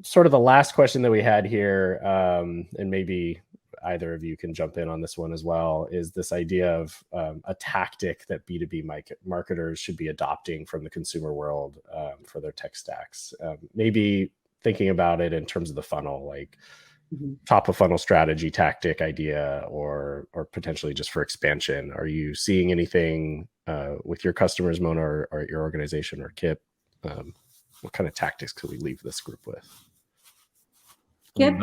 sort of the last question that we had here, and maybe either of you can jump in on this one as well, is this idea of a tactic that B2B marketers should be adopting from the consumer world for their tech stacks. Maybe thinking about it in terms of the funnel, like top of funnel strategy, tactic, idea, or potentially just for expansion. Are you seeing anything with your customers, Mona, or your organization, or Kipp? What kind of tactics could we leave this group with? Kipp?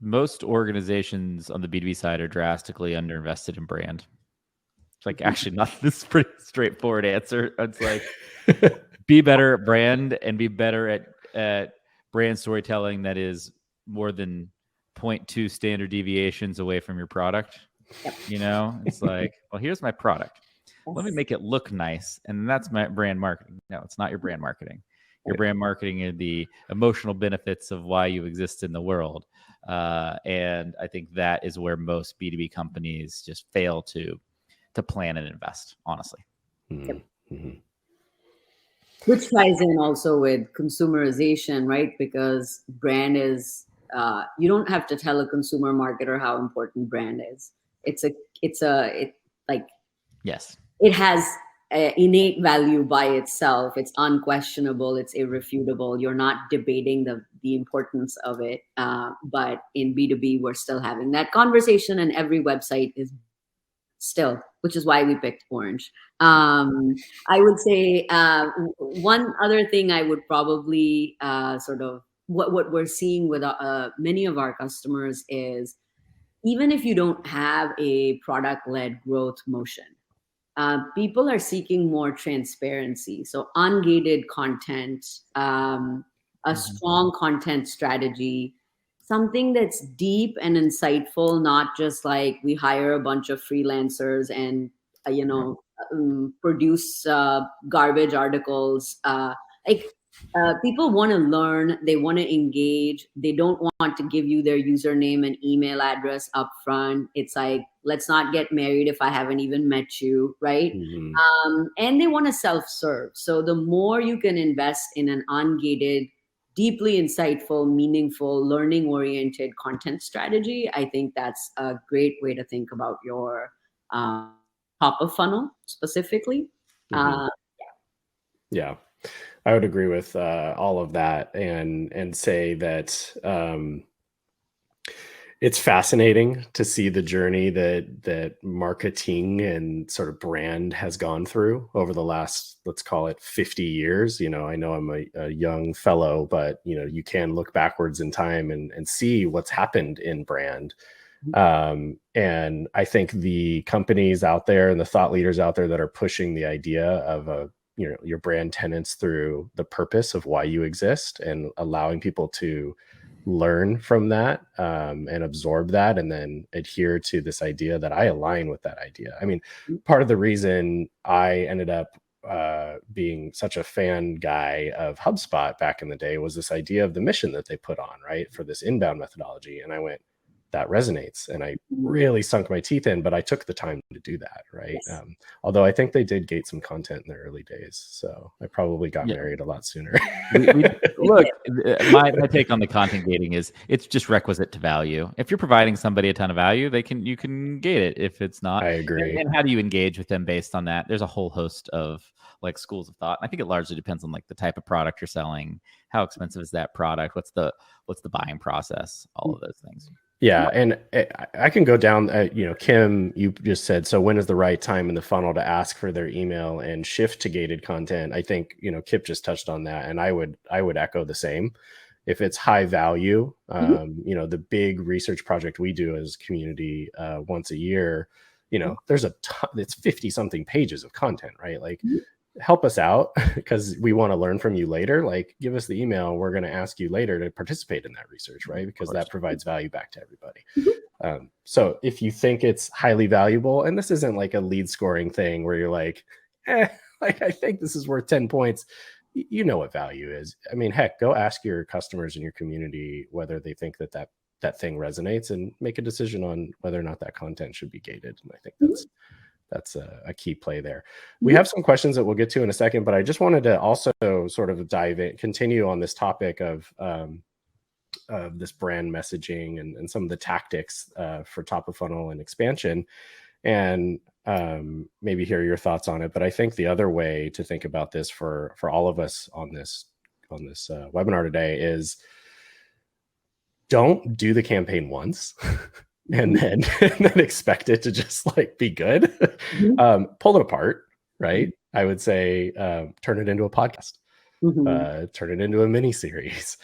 Most organizations on the B2B side are drastically underinvested in brand. It's like, actually, this is a pretty straightforward answer. It's like, be better at brand and be better at brand storytelling that is more than 0.2 standard deviations away from your product. It's like, well, here's my product. Let me make it look nice. And that's my brand marketing. No, it's not your brand marketing. Your brand marketing are the emotional benefits of why you exist in the world. And I think that is where most B2B companies just fail to plan and invest, honestly. Mm-hmm. Which ties in also with consumerization, right? Because brand is, you don't have to tell a consumer marketer how important brand is. Yes. It has innate value by itself. It's unquestionable. It's irrefutable. You're not debating the importance of it. But in B2B, we're still having that conversation, and every website is still, which is why we picked orange. I would say one other thing I would probably sort of what we're seeing with many of our customers is, even if you don't have a product-led growth motion, people are seeking more transparency. So ungated content, a strong content strategy, something that's deep and insightful, not just like we hire a bunch of freelancers and, produce garbage articles. People want to learn, they want to engage, they don't want to give you their username and email address up front. It's like, let's not get married if I haven't even met you, right? And they want to self-serve. So the more you can invest in an ungated, deeply insightful, meaningful, learning-oriented content strategy, I think that's a great way to think about your top of funnel specifically. Yeah. I would agree with all of that, and say that It's fascinating to see the journey that marketing and sort of brand has gone through over the last, let's call it 50 years. I know I'm a young fellow, but you can look backwards in time and see what's happened in brand. And I think the companies out there and the thought leaders out there that are pushing the idea of your brand tenants through the purpose of why you exist and allowing people to learn from that and absorb that and then adhere to this idea that I align with that idea. I mean, part of the reason I ended up being such a fan guy of HubSpot back in the day was this idea of the mission that they put on, right, for this inbound methodology. And I went, that resonates. And I really sunk my teeth in, but I took the time to do that, right? Yes. Although I think they did gate some content in the early days. So I probably got married a lot sooner. Look, my take on the content gating is it's just requisite to value. If you're providing somebody a ton of value, you can gate it. If it's not, I agree. And how do you engage with them based on that? There's a whole host of like schools of thought. I think it largely depends on like the type of product you're selling, how expensive is that product, what's the buying process, all of those things. Yeah. And I can go down, Kim, you just said, so when is the right time in the funnel to ask for their email and shift to gated content? I think, Kipp just touched on that. And I would echo the same. If it's high value, the big research project we do as a community once a year, there's a ton, it's 50 something pages of content, right? Like, help us out because we want to learn from you later. Like, give us the email. We're going to ask you later to participate in that research, right? Because that provides value back to everybody. So if you think it's highly valuable, and this isn't like a lead scoring thing where you're like, I think this is worth 10 points. You know what value is. I mean, heck, go ask your customers in your community whether they think that thing resonates and make a decision on whether or not that content should be gated. And I think that's a key play there. We have some questions that we'll get to in a second, but I just wanted to also sort of continue on this topic of this brand messaging and some of the tactics for top of funnel and expansion, and maybe hear your thoughts on it. But I think the other way to think about this for all of us on this webinar today is don't do the campaign once. And then expect it to just like be good. Pull it apart, right? I would say turn it into a podcast, turn it into a mini series,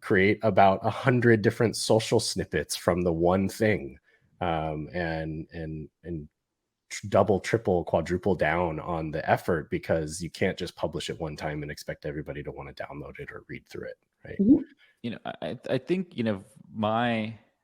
create about 100 different social snippets from the one thing, and double, triple, quadruple down on the effort, because you can't just publish it one time and expect everybody to want to download it or read through it, right? I think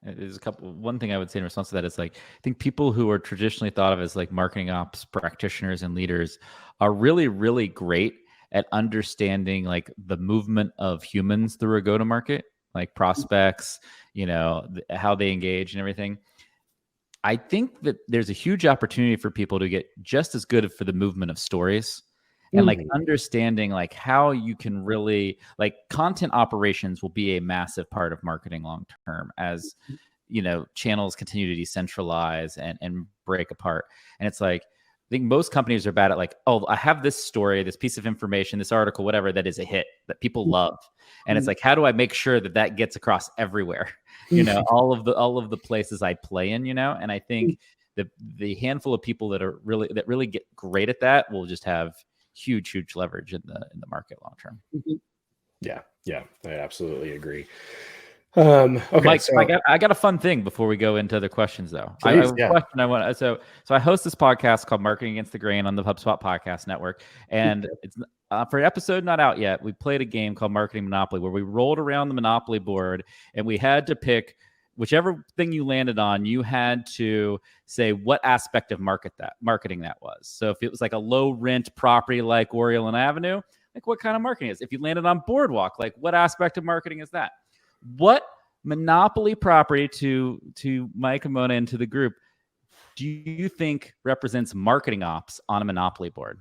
there's one thing I would say in response to that is like, I think people who are traditionally thought of as like marketing ops practitioners and leaders are really, really great at understanding like the movement of humans through a go-to-market, like prospects, how they engage and everything. I think that there's a huge opportunity for people to get just as good for the movement of stories. And like understanding like how you can really like content operations will be a massive part of marketing long term as channels continue to decentralize and break apart. And it's like, I think most companies are bad at like, oh, I have this story, this piece of information, this article, whatever, that is a hit that people love. And it's like, how do I make sure that gets across everywhere? All of the places I play in, and I think the handful of people that really get great at that will just have huge leverage in the market long term. Yeah, I absolutely agree. Okay, Mike, so I got a fun thing before we go into other questions, though. Please, I have a question I want. So I host this podcast called Marketing Against the Grain on the HubSpot Podcast Network, and it's for an episode not out yet. We played a game called Marketing Monopoly, where we rolled around the Monopoly board, and we had to pick whichever thing you landed on. You had to say what aspect of marketing that was. So if it was like a low rent property like Oriole and Avenue, like what kind of marketing is? If you landed on Boardwalk, like what aspect of marketing is that? What Monopoly property, to Mike and Mona and to the group, do you think represents marketing ops on a Monopoly board?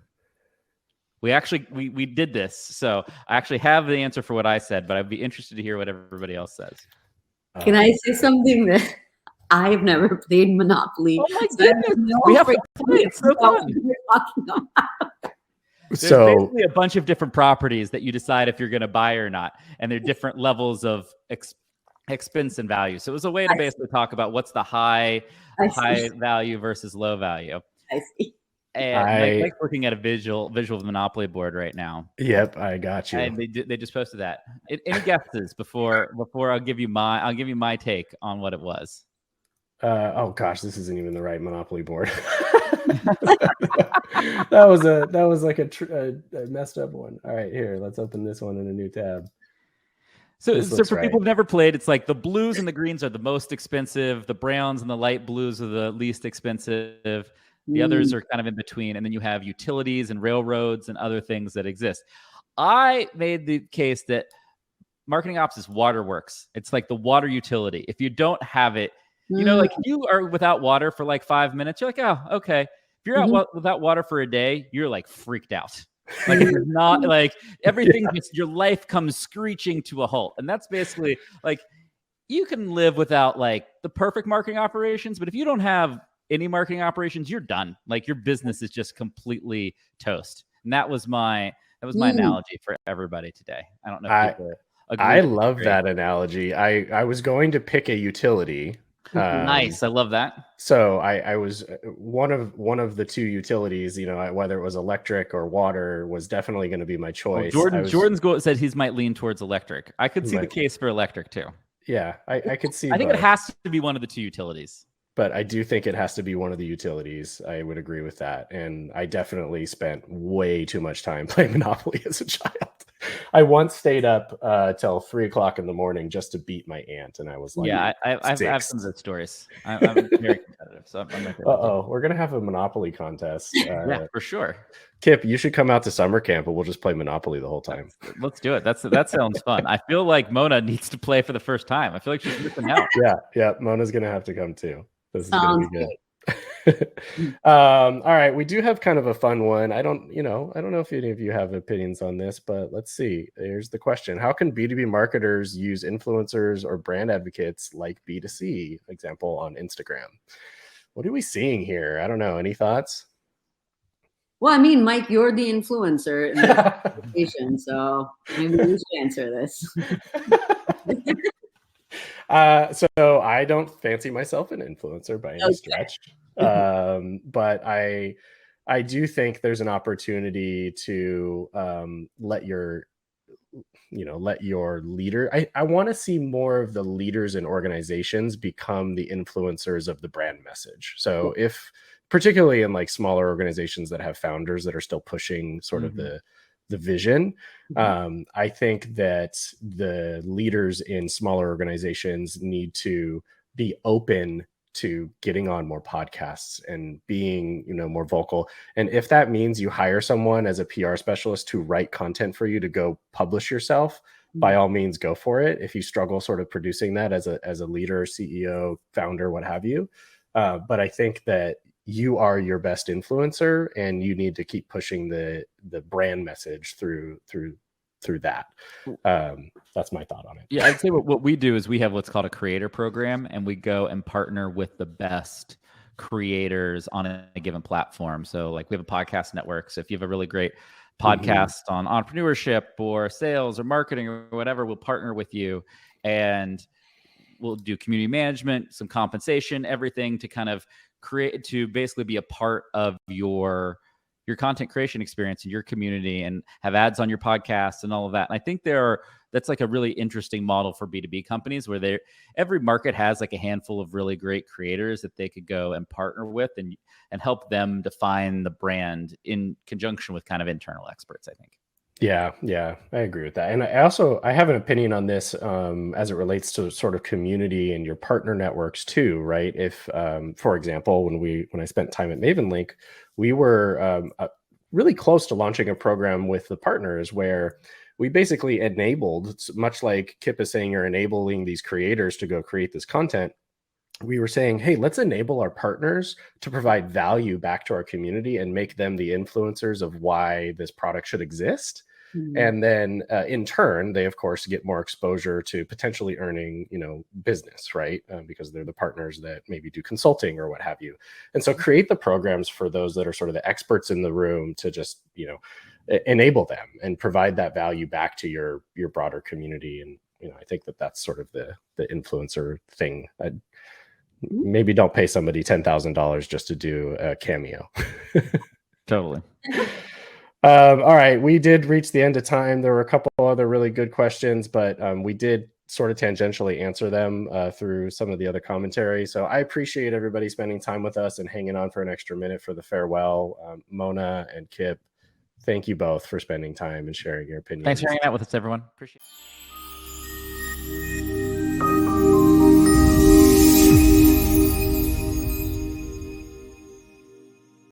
We did this, so I actually have the answer for what I said, but I'd be interested to hear what everybody else says. Can I say something that I've never played Monopoly? Oh my goodness, we have to play. It's so fun. There's basically a bunch of different properties that you decide if you're going to buy or not, and they're different levels of expense and value. So it was a way to basically talk about what's the high value versus low value. I see. And Mike's looking at a visual of the Monopoly board right now. Yep, I got you. And they just posted that. Any guesses before I'll give you my take on what it was? Oh gosh, this isn't even the right Monopoly board. that was like a messed up one. All right, here, let's open this one in a new tab. So for people who've never played, it's like the blues and the greens are the most expensive. The browns and the light blues are the least expensive. The others are kind of in between. And then you have utilities and railroads and other things that exist. I made the case that marketing ops is waterworks. It's like the water utility. If you don't have it, like if you are without water for like 5 minutes, you're like, oh, okay. If you're out without water for a day, you're like freaked out. Like it's not like everything, your life comes screeching to a halt. And that's basically like, you can live without like the perfect marketing operations, but if you don't have any marketing operations, you're done. Like your business is just completely toast. And that was my analogy for everybody today. I don't know if people agree. I love that analogy. I was going to pick a utility. Nice. I love that. So I was one of the two utilities, whether it was electric or water was definitely going to be my choice. Well, Jordan's goal said he might lean towards electric. I could see the case for electric too. Yeah, I could see. I think it has to be one of the two utilities. But I do think it has to be one of the utilities. I would agree with that. And I definitely spent way too much time playing Monopoly as a child. I once stayed up till 3 o'clock in the morning just to beat my aunt. And I was like, yeah, I have some good stories. I'm very competitive. So we're going to have a Monopoly contest. Yeah, for sure. Kip, you should come out to summer camp and we'll just play Monopoly the whole time. Let's do it. That sounds fun. I feel like Mona needs to play for the first time. I feel like she's missing out. Yeah. Mona's going to have to come too. This is going to be good. All right, we do have kind of a fun one. I don't know if any of you have opinions on this, but let's see. Here's the question: how can B2B marketers use influencers or brand advocates like B2C, example on Instagram? What are we seeing here? I don't know. Any thoughts? Well, I mean, Mike, you're the influencer in this conversation, so maybe you should answer this. So I don't fancy myself an influencer by any stretch, but I do think there's an opportunity to let your leader. I want to see more of the leaders in organizations become the influencers of the brand message. So if particularly in like smaller organizations that have founders that are still pushing sort of the vision. I think that the leaders in smaller organizations need to be open to getting on more podcasts and being, more vocal. And if that means you hire someone as a PR specialist to write content for you to go publish yourself, by all means, go for it. If you struggle sort of producing that as a leader, CEO, founder, what have you. But I think that you are your best influencer and you need to keep pushing the brand message through that. That's my thought on it. Yeah, I'd say what we do is we have what's called a creator program, and we go and partner with the best creators on a given platform. So like we have a podcast network. So if you have a really great podcast on entrepreneurship or sales or marketing or whatever, we'll partner with you and we'll do community management, some compensation, everything to kind of to basically be a part of your content creation experience in your community and have ads on your podcast and all of that. And I think that's like a really interesting model for B2B companies where every market has like a handful of really great creators that they could go and partner with and help them define the brand in conjunction with kind of internal experts, I think. Yeah, I agree with that. And I have an opinion on this as it relates to sort of community and your partner networks too, right? If, for example, when I spent time at MavenLink, we were really close to launching a program with the partners where we basically enabled, much like Kipp is saying, you're enabling these creators to go create this content. We were saying, hey, let's enable our partners to provide value back to our community and make them the influencers of why this product should exist. And then in turn, they, of course, get more exposure to potentially earning, business, right? Because they're the partners that maybe do consulting or what have you. And so create the programs for those that are sort of the experts in the room to just, enable them and provide that value back to your broader community. And I think that's sort of the influencer thing. Maybe don't pay somebody $10,000 just to do a cameo. Totally. All right, we did reach the end of time. There were a couple other really good questions, but we did sort of tangentially answer them through some of the other commentary. So I appreciate everybody spending time with us and hanging on for an extra minute for the farewell. Mona and Kipp, thank you both for spending time and sharing your opinions. Thanks for hanging out with us, everyone. Appreciate it.